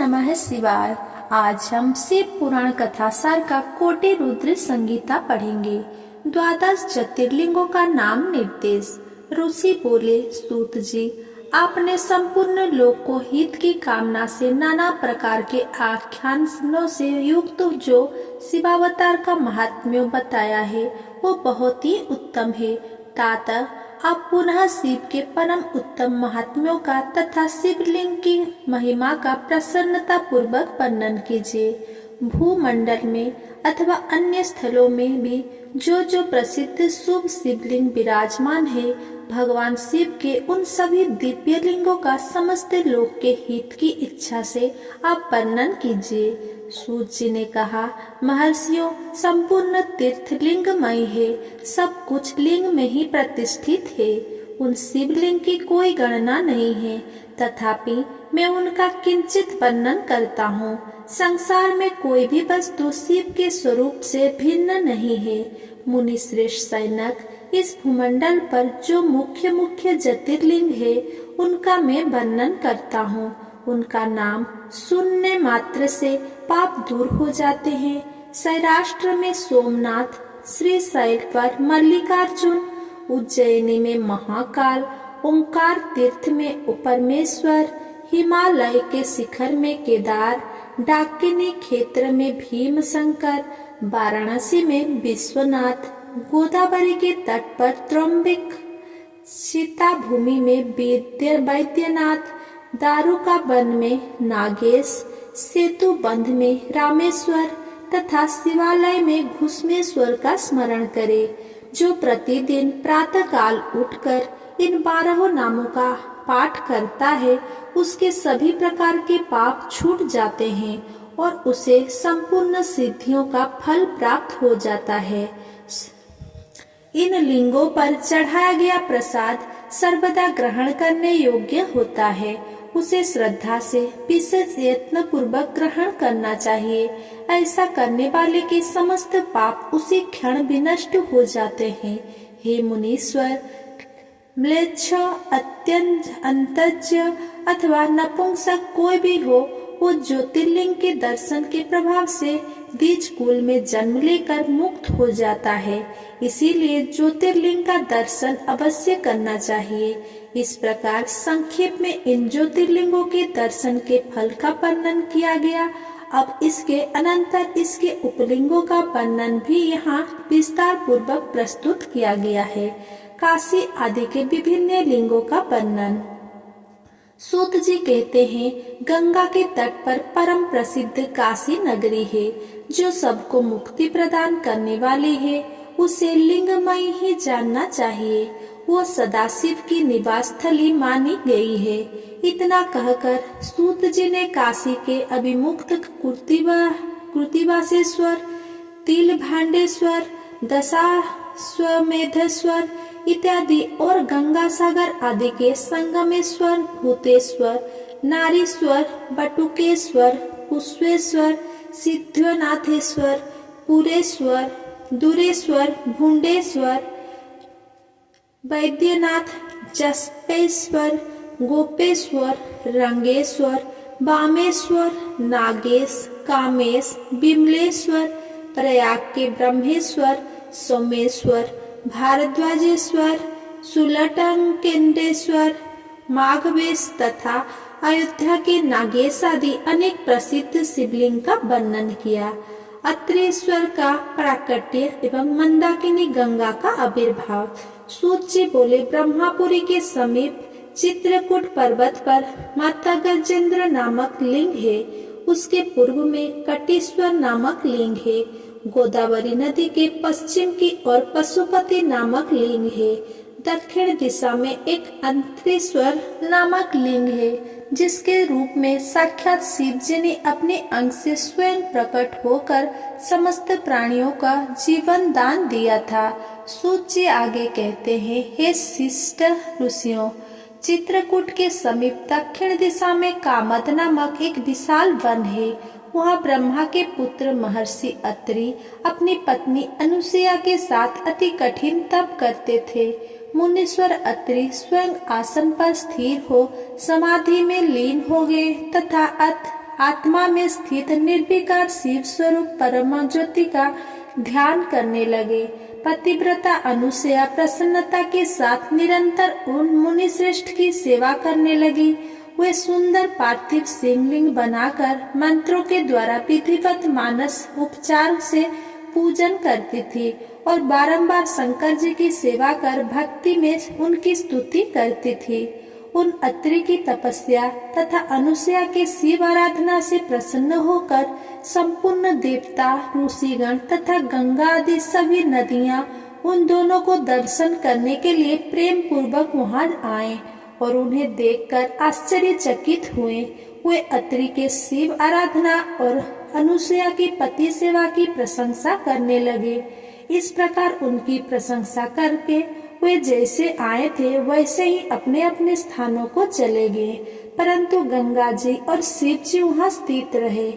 नमः शिवाय। आज हम शिव पुराण कथा सार का कोटि रुद्र संगीता पढ़ेंगे। द्वादश ज्योतिर्लिंगों का नाम निर्देश। ऋषि बोले, सूत जी, आपने संपूर्ण लोक को हित की कामना से नाना प्रकार के आख्यानों से युक्त जो शिवावतार का महात्म्य बताया है वो बहुत ही उत्तम है। तात आप पुनः शिव के परम उत्तम महात्म्यों का तथा शिवलिंग की महिमा का प्रसन्नता पूर्वक वर्णन कीजिए। भूमंडल में अथवा अन्य स्थलों में भी जो प्रसिद्ध शुभ शिवलिंग विराजमान है, भगवान शिव के उन सभी दिव्य लिंगों का समस्त लोक के हित की इच्छा से आप वर्णन कीजिए। सूत जी ने कहा, महर्षियों, संपूर्ण तीर्थ लिंगमय है, सब कुछ लिंग में ही प्रतिष्ठित है। उन शिवलिंग की कोई गणना नहीं है, तथापि मैं उनका किंचित वर्णन करता हूँ। संसार में कोई भी वस्तु शिव के स्वरूप से भिन्न नहीं है। मुनि श्रेष्ठ सैनक, इस भूमंडल पर जो मुख्य मुख्य ज्योतिर्लिंग है उनका मैं वर्णन करता हूँ। उनका नाम सुनने मात्र से पाप दूर हो जाते हैं। सौराष्ट्र में सोमनाथ, श्रीशैल पर मल्लिकार्जुन, उज्जैनी में महाकाल, ओंकार तीर्थ में परमेश्वर, हिमालय के शिखर में केदार, डाकिनी क्षेत्र में भीमशंकर, वाराणसी में विश्वनाथ, गोदावरी के तट पर त्र्यंबक, सीता भूमि में वैद्यनाथ, दारुका वन में नागेश, सेतु बंध में रामेश्वर तथा शिवालय में घुसमेश्वर का स्मरण करे। जो प्रतिदिन प्रातःकाल उठकर इन 12 नामों का पाठ करता है उसके सभी प्रकार के पाप छूट जाते हैं और उसे संपूर्ण सिद्धियों का फल प्राप्त हो जाता है। इन लिंगों पर चढ़ाया गया प्रसाद सर्वदा ग्रहण करने योग्य होता है। उसे श्रद्धा से विशेष यत्न पूर्वक ग्रहण करना चाहिए। ऐसा करने वाले के समस्त पाप उसी क्षण विनष्ट हो जाते हैं। हे मुनीश्वर, म्लेच्छ, अत्यंत अंतज्ञ अथवा नपुंसक कोई भी हो, वो ज्योतिर्लिंग के दर्शन के प्रभाव से द्विज कुल में जन्म लेकर मुक्त हो जाता है। इसीलिए ज्योतिर्लिंग का दर्शन अवश्य करना चाहिए। इस प्रकार संक्षेप में इन ज्योतिर्लिंगों के दर्शन के फल का वर्णन किया गया। अब इसके अनंतर इसके उपलिंगों का वर्णन भी यहाँ विस्तार पूर्वक प्रस्तुत किया गया है। काशी आदि के विभिन्न लिंगों का वर्णन। सूत जी कहते हैं, गंगा के तट पर परम प्रसिद्ध काशी नगरी है, जो सबको मुक्ति प्रदान करने वाली है। उसे लिंगमय ही जानना चाहिए। वो सदाशिव की निवास स्थली मानी गई है। इतना कहकर सूत जी ने काशी के अभिमुक्त कृतिवासेश्वर, तिलभांडेश्वर, दशाश्वमेधेश्वर इत्यादि और गंगा सागर आदि के संगमेश्वर, भूतेश्वर, नारीश्वर, बटुकेश्वर, पुष्पेश्वर, सिद्धनाथेश्वर, पुरेश्वर, दुरेश्वर, भुंडेश्वर, वैद्यनाथ, जस्पेश्वर, गोपेश्वर, रंगेश्वर, बामेश्वर, नागेश, कामेश, विमलेश्वर, प्रयाग के ब्रह्मेश्वर, सोमेश्वर, भारद्वाजेश्वर, सुलटंकेंद्रेश्वर, माघवेश तथा अयोध्या के नागेश आदि अनेक प्रसिद्ध शिवलिंग का वर्णन किया। अत्रेश्वर का प्राकट्य एवं मंदाकिनी गंगा का आविर्भाव। सूत जी बोले, ब्रह्मापुरी के समीप चित्रकूट पर्वत पर माता गजेंद्र नामक लिंग है। उसके पूर्व में कटीश्वर नामक लिंग है। गोदावरी नदी के पश्चिम की ओर पशुपति नामक लिंग है। दक्षिण दिशा में एक अंतरेश्वर नामक लिंग है, जिसके रूप में साक्षात शिव जी ने अपने अंग से स्वयं प्रकट होकर समस्त प्राणियों का जीवन दान दिया था। सूत जी आगे कहते हैं, हे शिष्ट ऋषियों, चित्रकूट के समीप दक्षिण दिशा में कामद नामक एक विशाल वन है। वहाँ ब्रह्मा के पुत्र महर्षि अत्रि अपनी पत्नी अनुसुईया के साथ अति कठिन तप करते थे। मुनीश्वर अत्रि स्वयं आसन पर स्थिर हो समाधि में लीन हो गए तथा आत्मा में स्थित निर्विकार शिव स्वरूप परम ज्योति का ध्यान करने लगे। पतिव्रता अनुसया प्रसन्नता के साथ निरंतर उन मुनि श्रेष्ठ की सेवा करने लगी। वे सुंदर पार्थिव शिवलिंग बनाकर मंत्रों के द्वारा विधिवत मानस उपचार से पूजन करती थी और बारंबार शंकर जी की सेवा कर भक्ति में उनकी स्तुति करती थी। उन अत्रि की तपस्या तथा अनुसया के शिव आराधना से प्रसन्न होकर संपूर्ण देवता, ऋषिगण तथा गंगा आदि सभी नदियां उन दोनों को दर्शन करने के लिए प्रेम पूर्वक वहां आए और उन्हें देखकर आश्चर्यचकित हुए। वे अत्रि के शिव आराधना और अनुसया की पति सेवा की प्रशंसा करने लगे। इस प्रकार उनकी प्रशंसा करके वे जैसे आए थे वैसे ही अपने अपने स्थानों को चले गए, परंतु गंगा जी और शिव जी वहाँ स्थित रहे।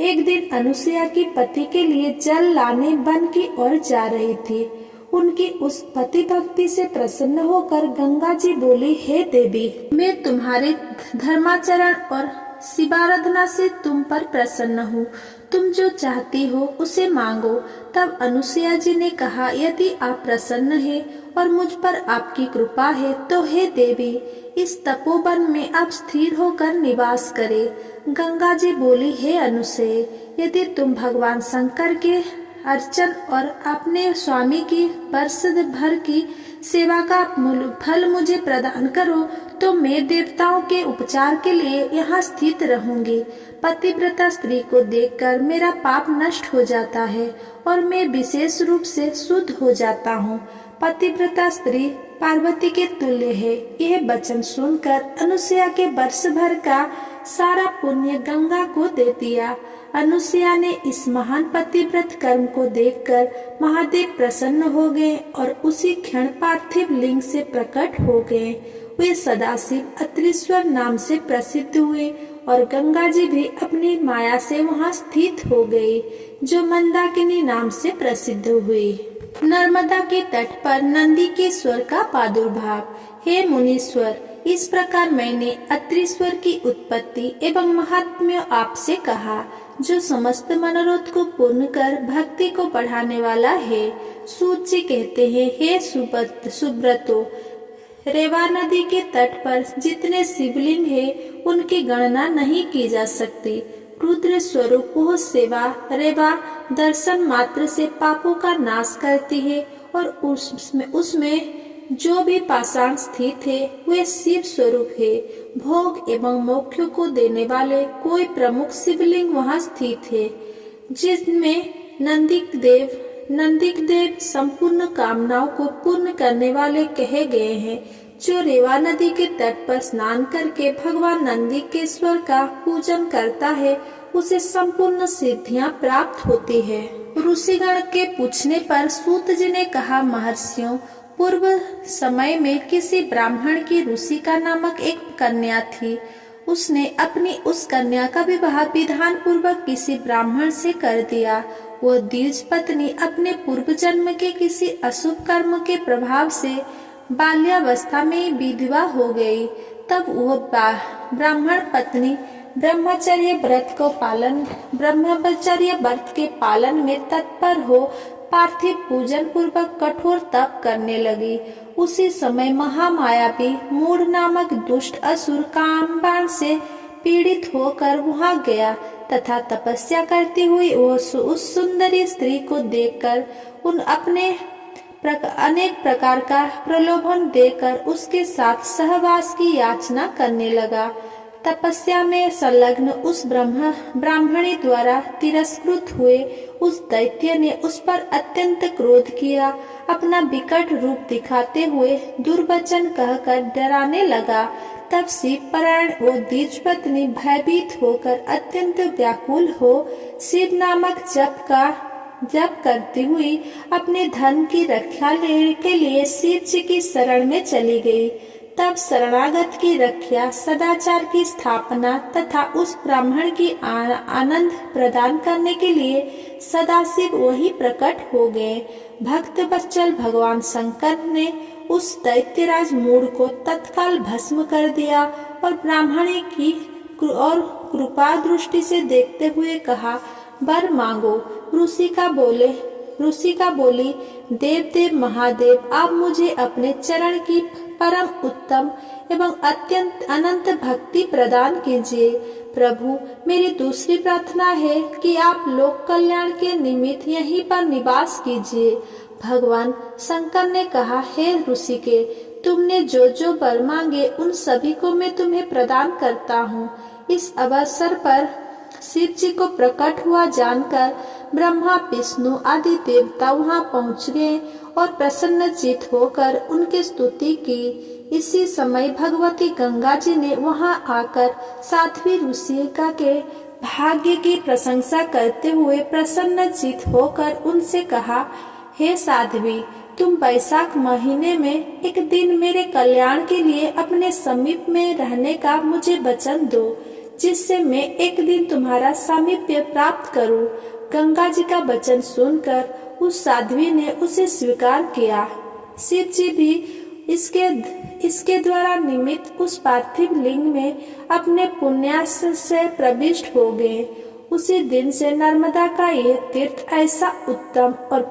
एक दिन अनुसया की पति के लिए जल लाने वन की ओर जा रही थी। उनकी उस पति भक्ति से प्रसन्न होकर गंगा जी बोली, हे देवी, मैं तुम्हारे धर्माचरण और शिवाराधना से तुम पर प्रसन्न हूँ। तुम जो चाहती हो उसे मांगो। तब अनुसुईया जी ने कहा, यदि आप प्रसन्न हैं और मुझ पर आपकी कृपा है तो हे देवी, इस तपोवन में आप स्थिर होकर निवास करें। गंगा जी बोली, हे अनुसुईया, यदि तुम भगवान शंकर के अर्चन और अपने स्वामी की वर्ष भर की सेवा का फल मुझे प्रदान करो तो मैं देवताओं के उपचार के लिए यहाँ स्थित रहूंगी। पतिव्रता स्त्री को देखकर मेरा पाप नष्ट हो जाता है और मैं विशेष रूप से शुद्ध हो जाता हूँ। पतिव्रता स्त्री पार्वती के तुल्य है। यह वचन सुनकर अनुसुईया के वर्ष भर का सारा पुण्य गंगा को दे दिया। अनुसुईया ने इस महान पतिव्रत कर्म को देखकर महादेव प्रसन्न हो गए और उसी क्षण पार्थिव लिंग से प्रकट हो गए। वे सदाशिव अत्रीश्वर नाम से प्रसिद्ध हुए और गंगा जी भी अपनी माया से वहां स्थित हो गई, जो मंदाकिनी नाम से प्रसिद्ध हुई। नर्मदा के तट पर नंदिकेश्वर का प्रादुर्भाव। हे मुनीश्वर, इस प्रकार मैंने अत्रीश्वर की उत्पत्ति एवं महात्म्य आपसे कहा, जो समस्त मनोरथ को पूर्ण कर भक्ति को बढ़ाने वाला है। सूत जी कहते हैं, हे सुब्रतो, रेवा नदी के तट पर जितने शिवलिंग है उनकी गणना नहीं की जा सकती। रुद्र स्वरूप वह सेवा रेवा दर्शन मात्र से पापों का नाश करती है और उसमें जो भी पाषाण स्थित है वे शिव स्वरूप है। भोग एवं मोक्ष को देने वाले कोई प्रमुख शिवलिंग वहाँ स्थित है, जिसमें नंदिक देव संपूर्ण कामनाओं को पूर्ण करने वाले कहे गए हैं। जो रेवा नदी के तट पर स्नान करके भगवान नंदिकेश्वर का पूजन करता है उसे संपूर्ण सिद्धियां प्राप्त होती है। ऋषिगण के पूछने पर सूत जी ने कहा, महर्षियों, पूर्व समय में किसी ब्राह्मण की ऋषिका नामक एक कन्या थी। उसने अपनी उस कन्या का विवाह विधान पूर्वक किसी ब्राह्मण से कर दिया। वो द्विज पत्नी अपने पूर्व जन्म के किसी अशुभ कर्म के प्रभाव से बाल्यावस्था में विधवा हो गई। तब वह ब्राह्मण पत्नी ब्रह्मचर्य व्रत के पालन में तत्पर हो पार्थिव पूजन पूर्वक कठोर तप करने लगी। उसी समय महामायावी मूढ़ नामक दुष्ट असुर कामबाण से पीड़ित होकर वहां गया तथा तपस्या करती हुई वह उस सुंदरी स्त्री को देखकर अनेक प्रकार का प्रलोभन देकर उसके साथ सहवास की याचना करने लगा। तपस्या में संलग्न उस ब्राह्मणी द्वारा तिरस्कृत हुए उस दैत्य ने उस पर अत्यंत क्रोध किया। अपना विकट रूप दिखाते हुए दुर्वचन कहकर डराने लगा। तब शिवपरायण वो द्विज पत्नी भयभीत होकर अत्यंत व्याकुल हो शिव नामक जप करती हुई अपने धन की रक्षा के लिए शिव जी की शरण में चली गई। तब शरणागत की रक्षा, सदाचार की स्थापना तथा उस ब्राह्मण की आनंद प्रदान करने के लिए सदाशिव वही प्रकट हो गए। भक्त वत्सल भगवान शंकर ने उस दैत्यराज मूढ़ को तत्काल भस्म कर दिया और कृपा दृष्टि से देखते हुए कहा, वर मांगो। ऋषि का बोली, देव देव महादेव, आप मुझे अपने चरण की परम उत्तम एवं अत्यंत अनंत भक्ति प्रदान कीजिए। प्रभु, मेरी दूसरी प्रार्थना है कि आप लोक कल्याण के निमित्त यहीं पर निवास कीजिए। भगवान शंकर ने कहा, हे ऋषिके, तुमने जो जो वर मांगे उन सभी को मैं तुम्हें प्रदान करता हूँ। इस अवसर पर शिव जी को प्रकट हुआ जानकर ब्रह्मा विष्णु आदि देवता वहां पहुंच गए और प्रसन्नचित होकर उनकी स्तुति की। इसी समय भगवती गंगा जी ने वहां आकर साध्वी ऋषिका के भाग्य की प्रशंसा करते हुए प्रसन्नचित होकर उनसे कहा, हे साध्वी, तुम वैशाख महीने में एक दिन मेरे कल्याण के लिए अपने समीप में रहने का मुझे वचन दो, जिससे मैं एक दिन तुम्हारा सामीप्य प्राप्त करूं। गंगा जी का वचन सुनकर उस साध्वी ने उसे स्वीकार किया। शिव जी भी इसके द्वारा निमित्त उस पार्थिव लिंग में अपने पुण्यास से प्रविष्ट हो गए। उसी दिन से नर्मदा का यह तीर्थ ऐसा उत्तम और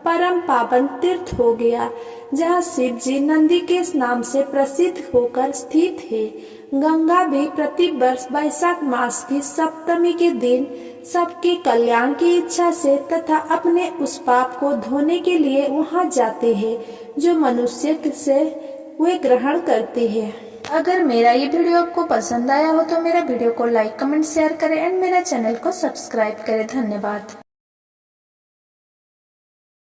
परम पावन तीर्थ हो गया, जहाँ शिव जी नंदी के नाम से प्रसिद्ध होकर स्थित है। गंगा भी प्रति वर्ष वैशाख मास की सप्तमी के दिन सबके कल्याण की इच्छा से तथा अपने उस पाप को धोने के लिए वहां जाते हैं जो मनुष्य से वे ग्रहण करते हैं। अगर मेरा ये वीडियो आपको पसंद आया हो तो मेरा वीडियो को लाइक, कमेंट, शेयर करें एंड मेरा चैनल को सब्सक्राइब करें। धन्यवाद।